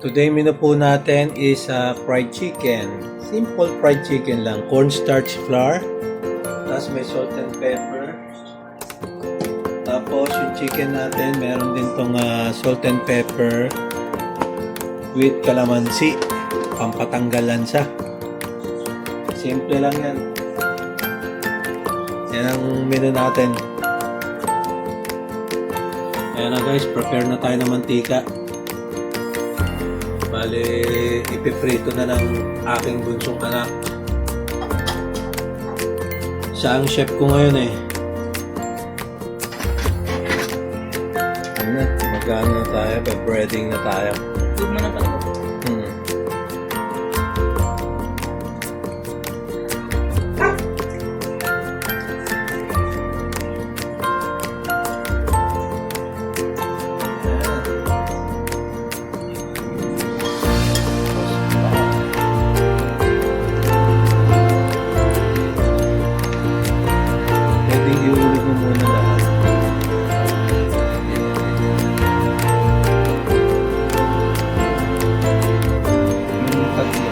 Today menu po natin is fried chicken. Simple fried chicken lang. Cornstarch flour. Tapos may salt and pepper. Tapos yung chicken natin, meron din tong salt and pepper with calamansi. Pampatanggal lansa. Simple lang yan. Yan ang menu natin. Ayan na guys, prepare na tayo ng mantika. Bale, ipiprito na ng aking bunsong anak. Siya ang chef ko ngayon eh. Ayan na, magano na tayo, breading na tayo. Huwag mo na pala. Iulit mo muna lahat. Yung tatlo.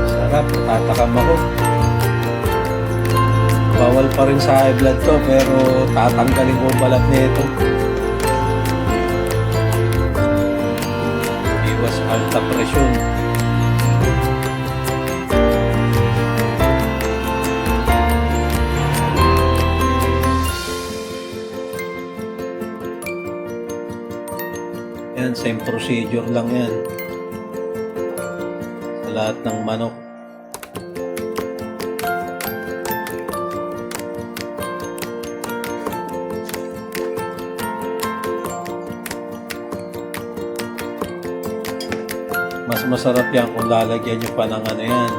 Sarap, tatakam ako. Bawal pa rin sa high blood to, pero tatanggalin ko ang balat nito. Iwas alta presyon. Yan, same procedure lang yan. Sa lahat ng manok. Mas masarap yan kung lalagyan nyo pa ng ano yan,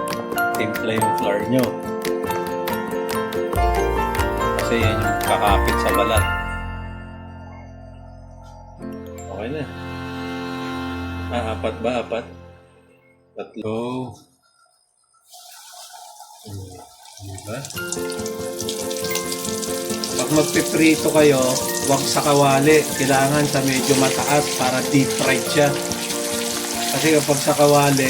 timpla yung flour nyo. Kasi yan yung kakapit sa balat. Okay na. Apat ba? Apat? Tatlo. Diba? Pag magpiprito kayo, huwag sa kawali. Kailangan sa medyo mataas para deep fried siya. Kasi kapag sa kawali,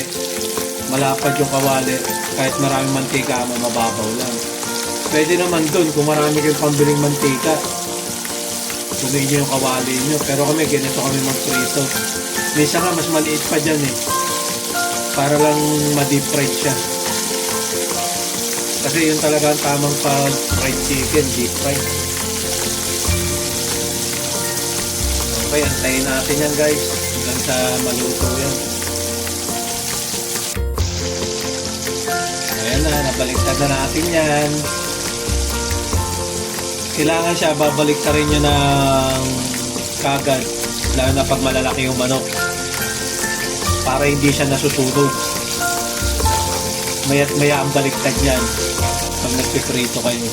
malapad yung kawali, kahit maraming mantika mo, mababaw lang. Pwede naman dun kung marami kayong pambiling mantika. Tuloy nyo yung kawali nyo. Pero kami, ganito kami magprito. Minsan nga, mas maliit pa dyan eh. Para lang ma-deep fried siya. Kasi yun talaga ang tamang fried chicken, deep fried. Okay, antayin natin yan guys. Hanggang sa maluto yan. Ayan na, nabaliktad na natin yan. Kailangan siya, babaliktarin nyo ng kagad. Lalo na pag malalaki yung manok. Para hindi siya nasusunog. Maya't maya ang baliktad yan. Pag nagpiprito kayo.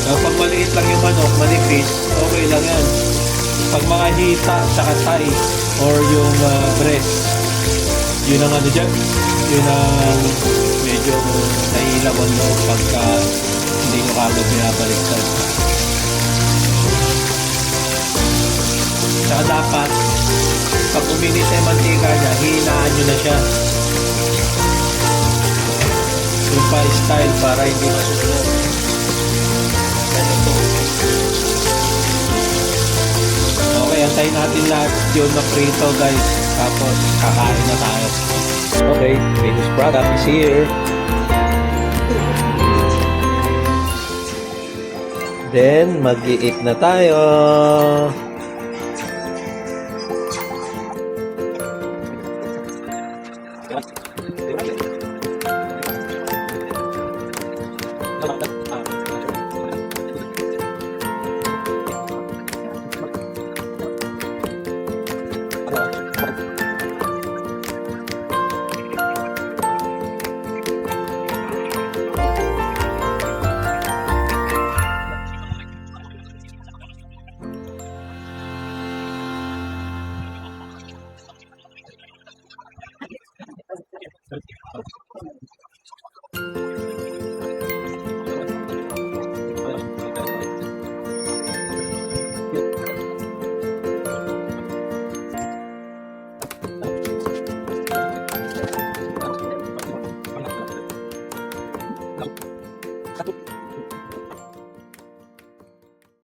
So, pag maliit lang yung manok, manipis, okay lang yan. Pag mga hita, saka thigh, or yung breast, yun ang ano dyan, yun ang medyo naiilaw ang loob pagka hindi nyo kagad binabaliktad. Saka dapat, pag uminit na yung mantika niya, hihinaan nyo na siya. Yung pa-style para hindi masunog. Ganito. Okay, antayin natin lahat yun na prito guys. Tapos kakain na tayo. Okay, finished product is here. Then, mag-i-eat na tayo.